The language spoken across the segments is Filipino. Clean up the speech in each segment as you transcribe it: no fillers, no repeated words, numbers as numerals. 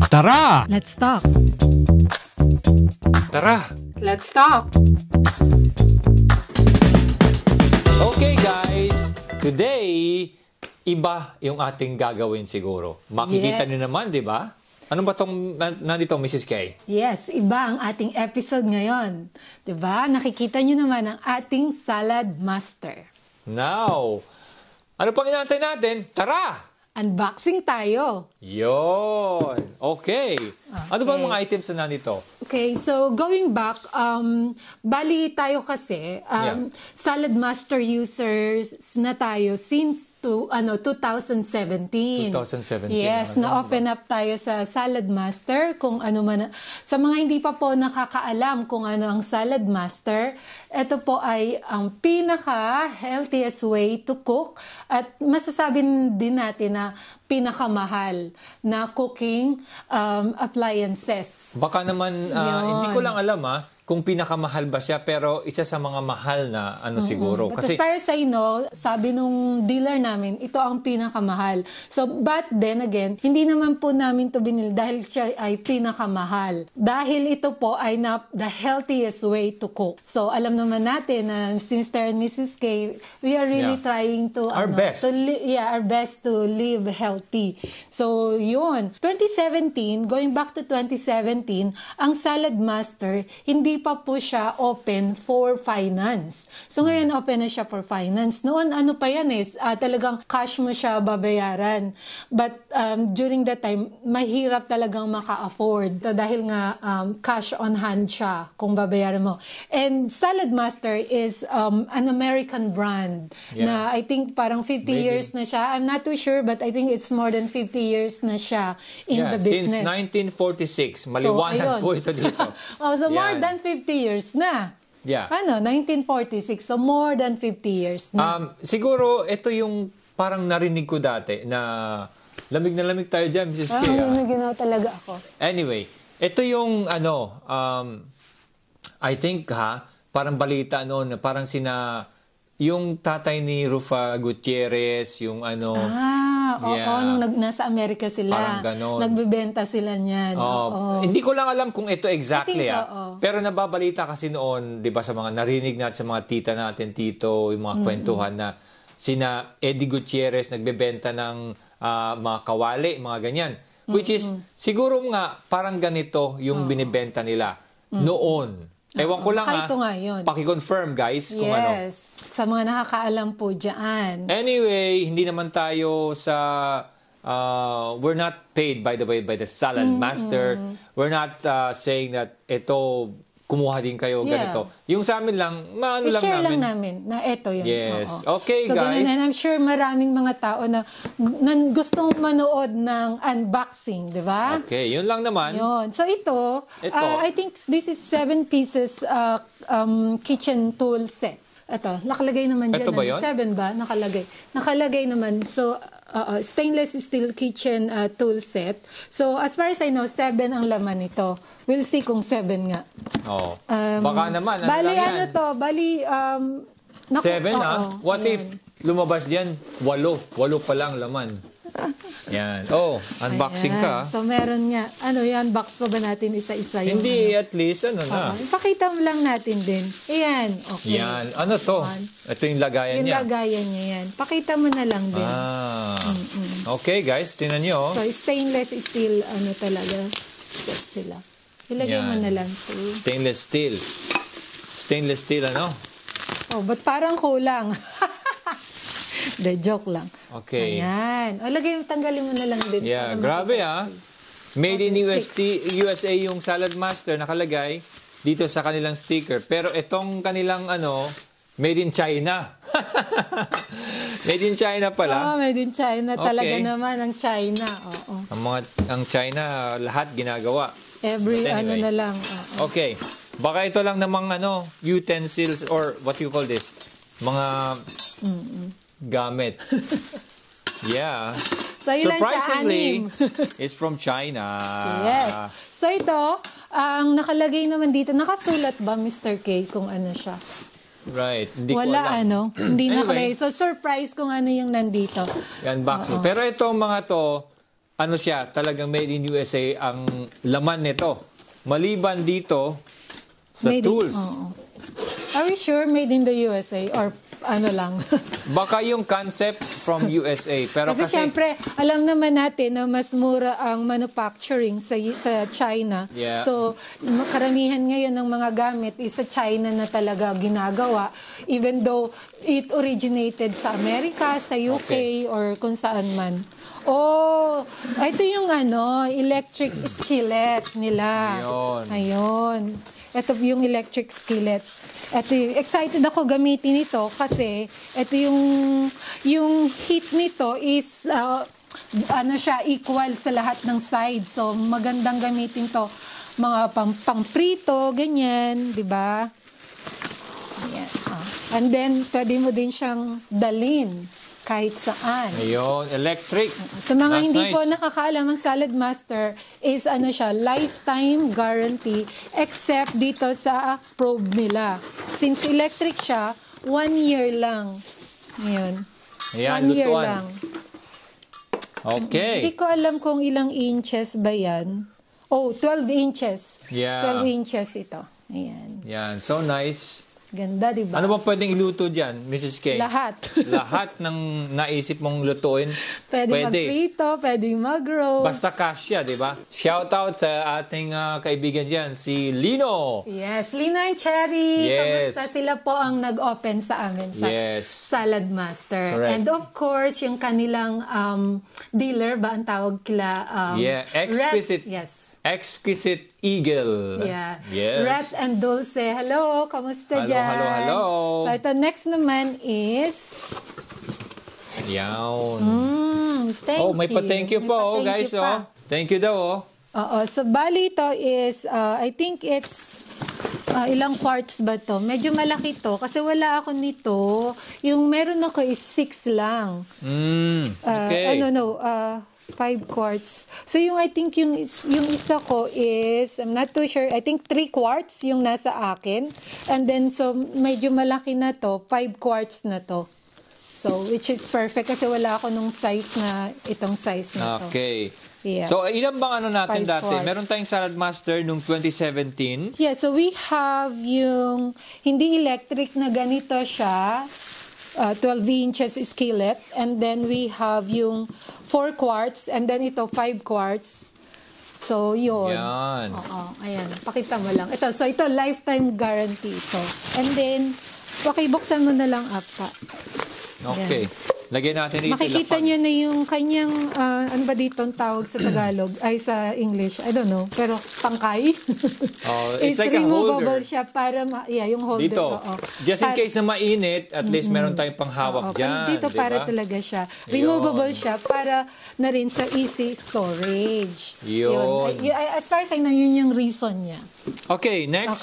Tara! Let's talk. Tara! Let's talk. Okay guys, today, iba yung ating gagawin siguro. Makikita niyo naman, di ba? Ano ba itong nandito, Mrs. Kay? Yes, iba ang ating episode ngayon. Diba? Nakikita nyo naman ang ating salad master. Now, ano pang inaantay natin? Tara! Unboxing tayo. Yon. Okay. Ano ba ang mga items na nandito? Okay, so going back, bali tayo kasi, Salad Master users na tayo since 2017. 2017. Yes, na-open up tayo sa Salad Master. Kung ano man, sa mga hindi pa po nakakaalam kung ano ang Salad Master, ito po ay ang pinaka-healthiest way to cook at masasabi din natin na pinakamahal na cooking appliances. Baka naman, hindi ko lang alam kung pinakamahal ba siya, pero isa sa mga mahal na siguro. But as far as I know, sabi nung dealer namin, ito ang pinakamahal. So, but then again, hindi naman po namin to binili dahil siya ay pinakamahal. Dahil ito po ay the healthiest way to cook. So, alam naman natin na si Mr. and Mrs. K, we are really trying to our best to live healthy. So, yun. 2017, going back to 2017, ang Salad Master, hindi pa po siya open for finance. So ngayon open na siya for finance. Noon ano pa yan talagang cash mo siya babayaran. But during that time, mahirap talagang maka-afford. So, dahil nga cash on hand siya kung babayaran mo. And Salad Master is an American brand na I think parang 50 years na siya. I'm not too sure but I think it's more than 50 years na siya in the business. Since 1946. Maliwanag po ito dito. So more than 50 years na. Yeah. 1946. So more than 50 years na. Siguro, ito yung parang narinig ko dati na lamig tayo dyan, Mrs. K. Lamig na talaga ako. Anyway, ito yung I think parang balita noon, parang yung tatay ni Rufa Gutierrez, yung nung nasa Amerika sila. Parang ganon. Nagbebenta sila niyan. Hindi ko lang alam kung ito exactly. Pero nababalita kasi noon, di ba, sa mga narinig natin sa mga tita natin, tito, yung mga kwentuhan na sina Eddie Gutierrez nagbebenta ng mga kawali, mga ganyan. Which is, siguro nga, parang ganito yung binibenta nila noon. Ewan ko lang paki-confirm guys kung ano. Yes, sa mga nakakaalam po dyan. Anyway, hindi naman tayo we're not paid by the way by the Salad Master. We're not saying that ito, kumuha din kayo ganito. Yung sa amin lang, share lang namin na ito yun. Yes. Okay, so, guys. And I'm sure maraming mga tao na gustong manood ng unboxing, di ba? Okay, yun lang naman. Yun. So ito. I think this is 7 pieces kitchen tool set. Ito, nakalagay naman dyan. Ito ba yun? 7 ba? Nakalagay naman. So, stainless steel kitchen tool set. So, as far as I know, 7 ang laman nito. We'll see kung 7 nga. Baka naman. Bali, 7 What if lumabas diyan 8 pa lang laman? Yan. Unboxing ka. So, meron nga. Unbox pa ba natin isa-isa? Hindi, at least, Ipakita mo lang natin din. Ayan. Okay. Yan. Ano to? Ito yung lagayan niya. Yung lagayan niya yan. Pakita mo na lang din. Okay, guys. Tingnan nyo. So, stainless steel, talaga. Set sila. Ilagay mo na lang to. Stainless steel. Stainless steel, ba't parang kulang? The joke lang. Okay. Ayan. Tanggalin mo na lang din. Yeah, grabe Made in USA yung Salad Master nakalagay dito sa kanilang sticker. Pero itong kanilang made in China. Made in China pala. Made in China. Talaga naman ang China. Ang China, lahat ginagawa. Anyway. Na lang. Okay. Baka ito lang namang utensils or what you call this? Mga gamit. Yeah. So, surprisingly, it's from China. Yes. So, ito, ang nakalagay naman dito, nakasulat ba, Mr. K, kung ano siya? Right. Hindi wala ko alam. Hindi nakalagay. So, surprise kung ano yung nandito. Yan, box. Pero itong mga to, ano siya, talagang made in USA ang laman nito. Maliban dito sa Made in- tools. Are we sure made in the USA or ano lang? Baka yung concept from USA. Pero Kasi syempre, alam naman natin na mas mura ang manufacturing sa China. Yeah. So, karamihan ngayon ng mga gamit is sa China na talaga ginagawa. Even though it originated sa Amerika, sa UK, or kung saan man. Oh, ito yung electric skillet nila. Ayun. Ito yung electric skillet. Excited ako gamitin ito kasi ito yung heat nito is siya equal sa lahat ng sides. So magandang gamitin to mga pang-prito, ganyan, 'di ba? Ayan. And then pwede mo din siyang dalhin kahit saan. Ayun, electric. Sa mga That's hindi nice. po nakakaalam, ang Salad Master is siya, lifetime guarantee except dito sa probe nila. Since electric siya, 1 year lang. Ngayon. Ayan, 1 year lutuan. lang. Okay. Hindi ko alam kung ilang inches ba yan. Oh, 12 inches. Yeah. 12 inches ito. Ayan. Yan, so nice. Ganda, di ba? Ano ba pwedeng iluto dyan, Mrs. K? Lahat. Lahat ng naisip mong lutuin, Pwede mag-prito, pwede mag-roast. Basta kasya, di ba? Shout out sa ating kaibigan dyan, si Lino. Yes, Lino and Cherry. Yes. Kamusta? Sila po ang nag-open sa amin sa Salad Master. Correct. And of course, yung kanilang dealer ba ang tawag kila? Exquisite. Yes. Exquisite Eagle. Yeah. Yes. Rat and Dulce. Hello, kamusta dyan? Hello. So ito next naman is... Yan. Thank you. May pa-thank you po, guys. Thank you daw. Oo. So bali ito is, I think it's... ilang quarts ba to? Medyo malaki to kasi wala ako nito. Yung meron ako is 6 lang. Okay. 5 quarts. So yung I think yung isa ko is, I'm not too sure, I think 3 quarts yung nasa akin. And then so medyo malaki na to, 5 quarts na to. So which is perfect kasi wala ako nung size na itong size na to. Okay. Yeah. So ilan bang natin 5 dati? quarts. Meron tayong Salad Master nung 2017. Yeah, so we have yung hindi electric na ganito siya. 12 inches skillet, and then we have yung 4 quarts, and then ito 5 quarts. So, yun. Yan. Ayan, pakita mo lang. So ito, lifetime guarantee ito. And then, pakibuksan mo na lang apa. Okay. Lagyan natin dito. Makikita nyo na yung kanyang, ano ba dito ang tawag sa Tagalog? Ay, sa English. I don't know. Pero, pangkay. It's like a removable holder. siya para, yung holder. Dito. Just in case na mainit, at least meron tayong panghawak dyan. Dito diba? para talaga siya. Removable siya para na rin sa easy storage. Yun. As far as I know, yun yung reason niya. Okay, next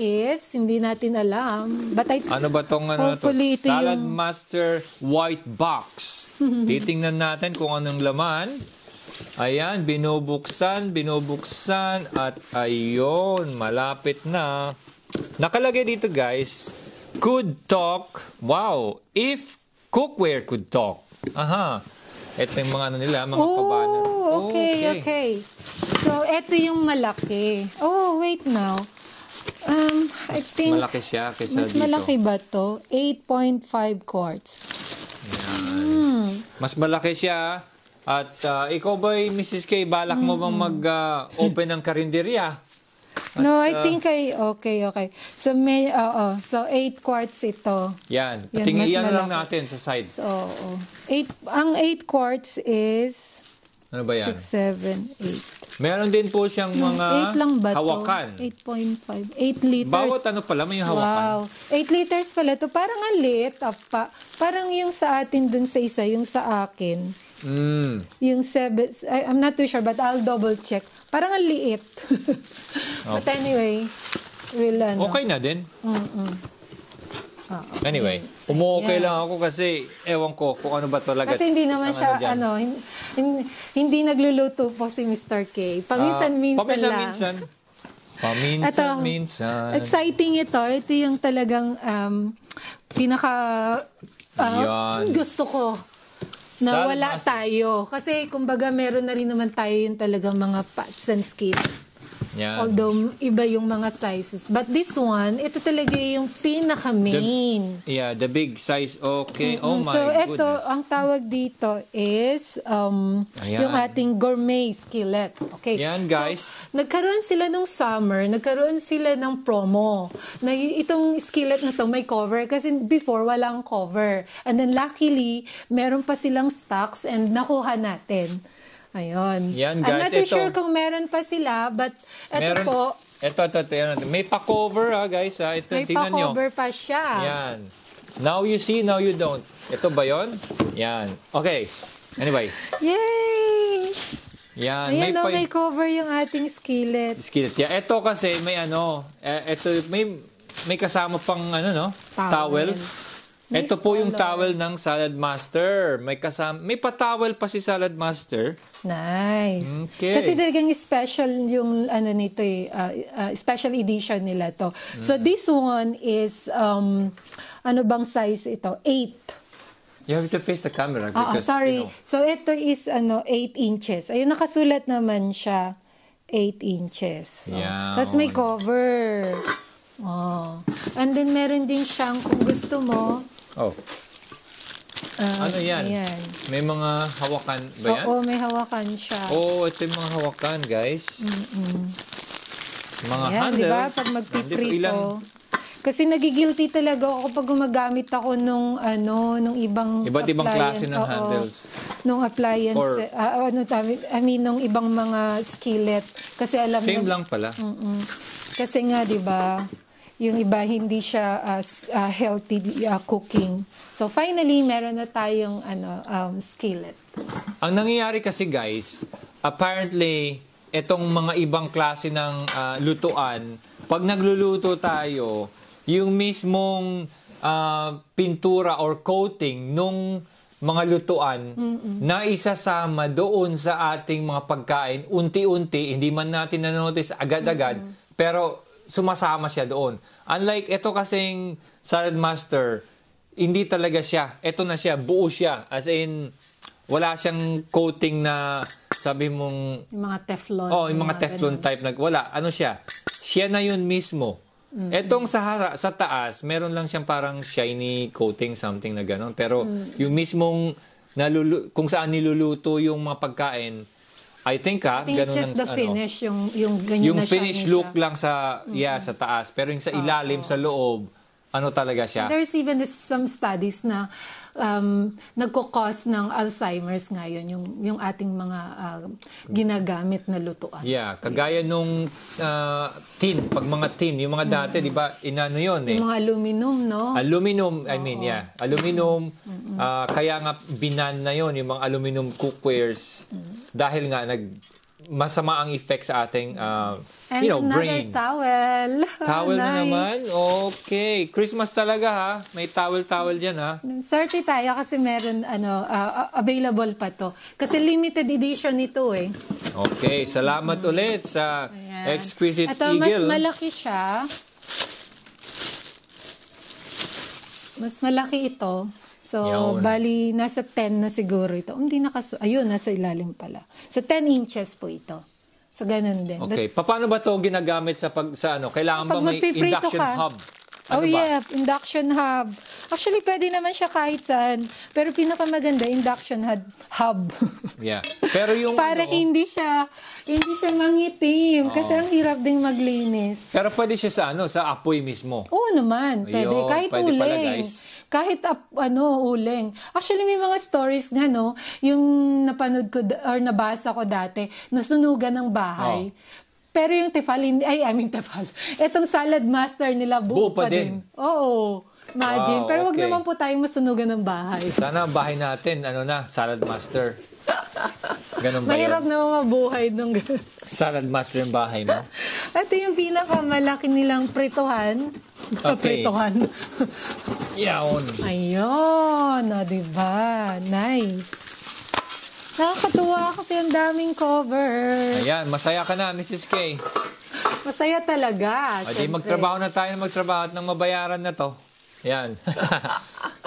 is, hindi natin alam. But ano ba tong hopefully ito Salad yung... Master White Box. Titingnan natin kung anong laman. Ayan, binubuksan, at ayun, malapit na. Nakalagay dito guys, could talk. Wow, if cookware could talk. Aha. Ito yung mga nila, mga kabana. Okay. So, ito yung malaki. Oh, wait now. I think... malaki siya kaysa mas dito. malaki ba to? 8.5 quarts. Yan. Mas malaki siya. At ikaw ba, Mrs. K, balak mo bang mag-open ng karinderya? No, I think okay. So, so 8 quarts ito. Yan. Yan, Tingnan mas lang malaki. natin sa side. So, ang 8 quarts is... Ano ba yan? 6, 7, 8. Meron din po siyang mga 8 lang ba to? hawakan. 8.5. 8 liters. Bawat ano pala may hawakan. Wow. 8 liters pala to. Parang ang liit. Parang yung sa atin dun sa isa, yung sa akin. Yung 7, I'm not too sure but I'll double check. Parang ang liit. But anyway, Okay na din. Anyway, umuokay lang ako kasi ewan ko kung ano ba talaga. Kasi hindi naman siya, hindi nagluluto po si Mr. K. Paminsan-minsan lang. Paminsan-minsan. Exciting ito. Ito yung talagang pinaka gusto ko. na wala tayo. Kasi, kumbaga, meron na rin naman tayo yung talagang mga pots and skillet. Yan. Although, iba yung mga sizes. But this one, ito talaga yung pinaka-main. The big size. Okay. Oh my so, ito, goodness. ang tawag dito is yung ating gourmet skillet. Okay. Yan, guys. So, nagkaroon sila nung summer, nagkaroon sila ng promo. Na itong skillet na to may cover kasi before walang cover. And then luckily, meron pa silang stocks and nakuha natin. Ayun. Yan, guys. I'm not too sure kung meron pa sila, but ito po. Ito. May pa-cover guys. Ito, May tingnan nyo. pa-cover pa siya. Yan. Now you see, now you don't. Ito ba yon? Yan. Okay. Anyway. Yay! Yan. Ayan may cover yung ating skillet. Skillet. Yeah. Ito kasi may ito may kasama pang towel. Ito po yung towel ng Salad Master. May pa-towel pa si Salad Master. Nice. Okay. Kasi talagang special yung nito special edition nila to. So this one is ano bang size ito? 8. You have to face the camera because sorry. So ito is 8 inches. Ayun nakasulat naman siya 8 inches. Yeah. Tapos may cover. And then meron din siyang kung gusto mo. Ano yan? Ayan. May mga hawakan ba yan? Oo, may hawakan siya. Ito yung mga hawakan, guys. Mga handles. Di ba? Pag magpiprito. Kasi nagigilty talaga ako pag gumagamit ako nung ibang iba't ibang klase ng handles. Nung appliance, nung ibang mga skillet. Kasi alam mo. Same lang pala. Kasi nga, di ba, yung iba hindi siya healthy cooking. So finally, meron na tayong skillet. Ang nangyayari kasi guys, apparently itong mga ibang klase ng lutuan, pag nagluluto tayo, yung mismong pintura or coating nung mga lutuan na isasama doon sa ating mga pagkain, unti-unti, hindi man natin na-notice agad-agad, pero sumasama siya doon. Unlike ito kasing Salad Master, hindi talaga siya. Ito na siya, buo siya. As in, wala siyang coating na sabi mong... Yung mga Teflon. Yung mga Teflon type. Wala. Ano siya? Siya na yun mismo. Etong sa taas, meron lang siyang parang shiny coating, something na gano'n. Pero yung mismong kung saan niluluto yung mga pagkain, I think ganun just the finish, yung ganyan yung na finish look lang sa sa taas, pero yung sa ilalim sa loob, ano talaga siya. There's even some studies na nagko-cause ng Alzheimer's ngayon yung ating mga ginagamit na lutuan. Yeah, kagaya nung tin, pag mga tin, yung mga dati, di ba, inano yun Yung mga aluminum, no? Aluminum, aluminum, kaya nga binan na yon yung mga aluminum cookwares dahil nga masama ang effect sa ating brain. Towel. Towel nice. na naman? Okay. Christmas talaga ha. May towel dyan ha. Swerte tayo kasi meron available pa to. Kasi limited edition ito eh. Okay. Salamat ulit sa Exquisite Eagle. Mas malaki siya. Mas malaki ito. So, bali, nasa 10 na siguro ito. Hindi ayun, nasa ilalim pala. So, 10 inches po ito. So, ganun din. Okay. Paano ba ito ginagamit sa kailangan ba may induction hub? Induction hub. Actually, pwede naman siya kahit saan. Pero pinakamaganda, induction hub. Yeah. Pero yung para hindi siya mangitim. Kasi ang hirap ding maglinis. Pero pwede siya sa apoy mismo. Oo naman. Pwede. Kahit pwede uling. Pala, guys. Kahit uling. Actually, may mga stories nga, no? Yung napanood ko or nabasa ko dati, nasunugan ng bahay. Pero yung tefal, itong Salad Master nila, buo pa din. Oo. Imagine. Pero wag naman po tayong masunugan ng bahay. Sana ang bahay natin, Salad Master. Ganun ba Mahirap yun? na mabuhay nung gano'n. Salad Master yung bahay mo? Ito yung pinakamalaki nilang prituhan. Okay. Prituhan. Yaon. Ayun. Diba? Nice. Nakakatuwa kasi ang daming cover. Ayan, masaya ka na, Mrs. K. Masaya talaga. Di magtrabaho na tayo at nang mabayaran na to. Yan.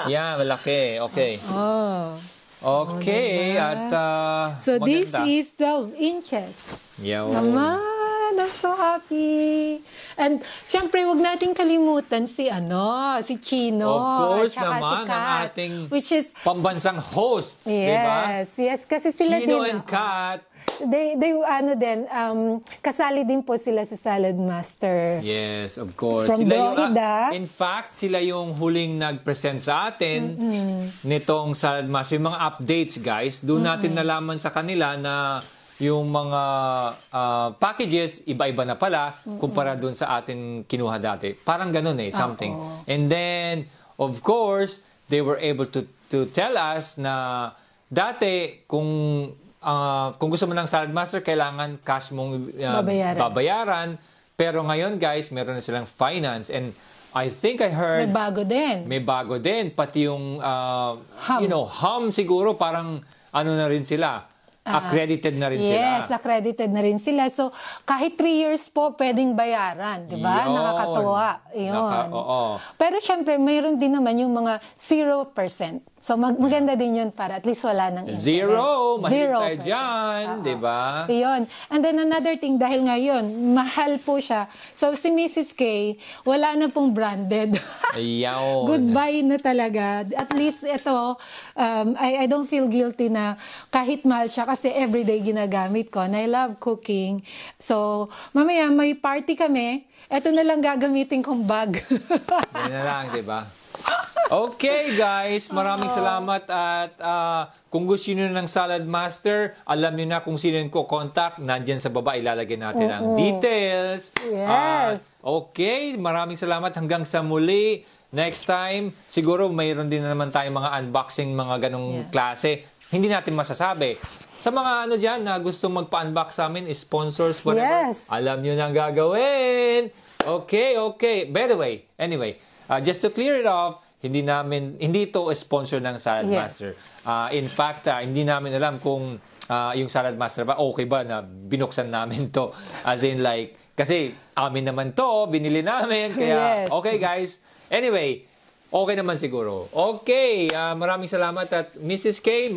Yan, malaki. Okay. Okay, at so maganda. this is 12 inches. Naman, I'm so happy. And syempre, wag nating kalimutan si Chino. Of course at naman, si Kat, ang ating which is pambansang hosts, yes, di ba? Yes, kasi sila Chino din. and Kat. They kasali din po sila sa Salad Master. Yes, of course. From Florida. In fact, sila yung huling nag-present sa atin nitong Salad Master. Yung mga updates, guys, doon natin nalaman sa kanila na yung mga packages, iba-iba na pala kumpara doon sa atin kinuha dati. Parang ganun something. And then, of course, they were able to tell us na dati, kung gusto mo ng Salad Master, kailangan cash mong babayaran. Pero ngayon, guys, meron na silang finance. And I think I heard... May bago din. Pati yung, Hum siguro, parang na rin sila. Accredited na rin sila. Yes, accredited na rin sila. So, kahit 3 years po, pwedeng bayaran. Di ba? Nakakatuwa. Yun. Pero syempre, mayroon din naman yung mga 0%. So, maganda din yun para at least wala nang interest. Zero! Mahirap tayo dyan, di ba? Yun. And then another thing, dahil ngayon, mahal po siya. So, si Mrs. K, wala na pong branded. Goodbye na talaga. At least ito, I don't feel guilty na kahit mahal siya kasi everyday ginagamit ko. And I love cooking. So, mamaya may party kami. Ito na lang gagamitin kong bag. Yan na lang, di ba? Okay, guys. Maraming salamat. At kung gusto nyo ng Salad Master, alam nyo na kung sino yung contact. Nandyan sa baba, ilalagay natin ang details. Yes. Okay, maraming salamat. Hanggang sa muli. Next time, siguro mayroon din naman tayong mga unboxing, mga ganong klase. Hindi natin masasabi. Sa mga dyan na gustong magpa-unbox sa amin, sponsors, whatever, alam nyo na gagawin. Okay. By the way, anyway, just to clear it off, hindi ito sponsor ng Salad Master. In fact, hindi namin alam kung yung Salad Master ba, okay ba na binuksan namin to. As in like, kasi amin naman to, binili namin. Kaya, okay guys. Anyway, okay naman siguro. Okay, maraming salamat at Mrs. K,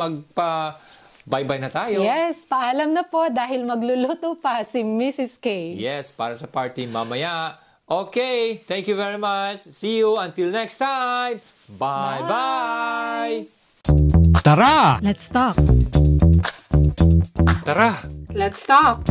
bye-bye na tayo. Yes, paalam na po dahil magluluto pa si Mrs. K. Yes, para sa party mamaya. Okay, thank you very much. See you until next time. Bye-bye. Tara! Let's talk. Tara! Let's talk.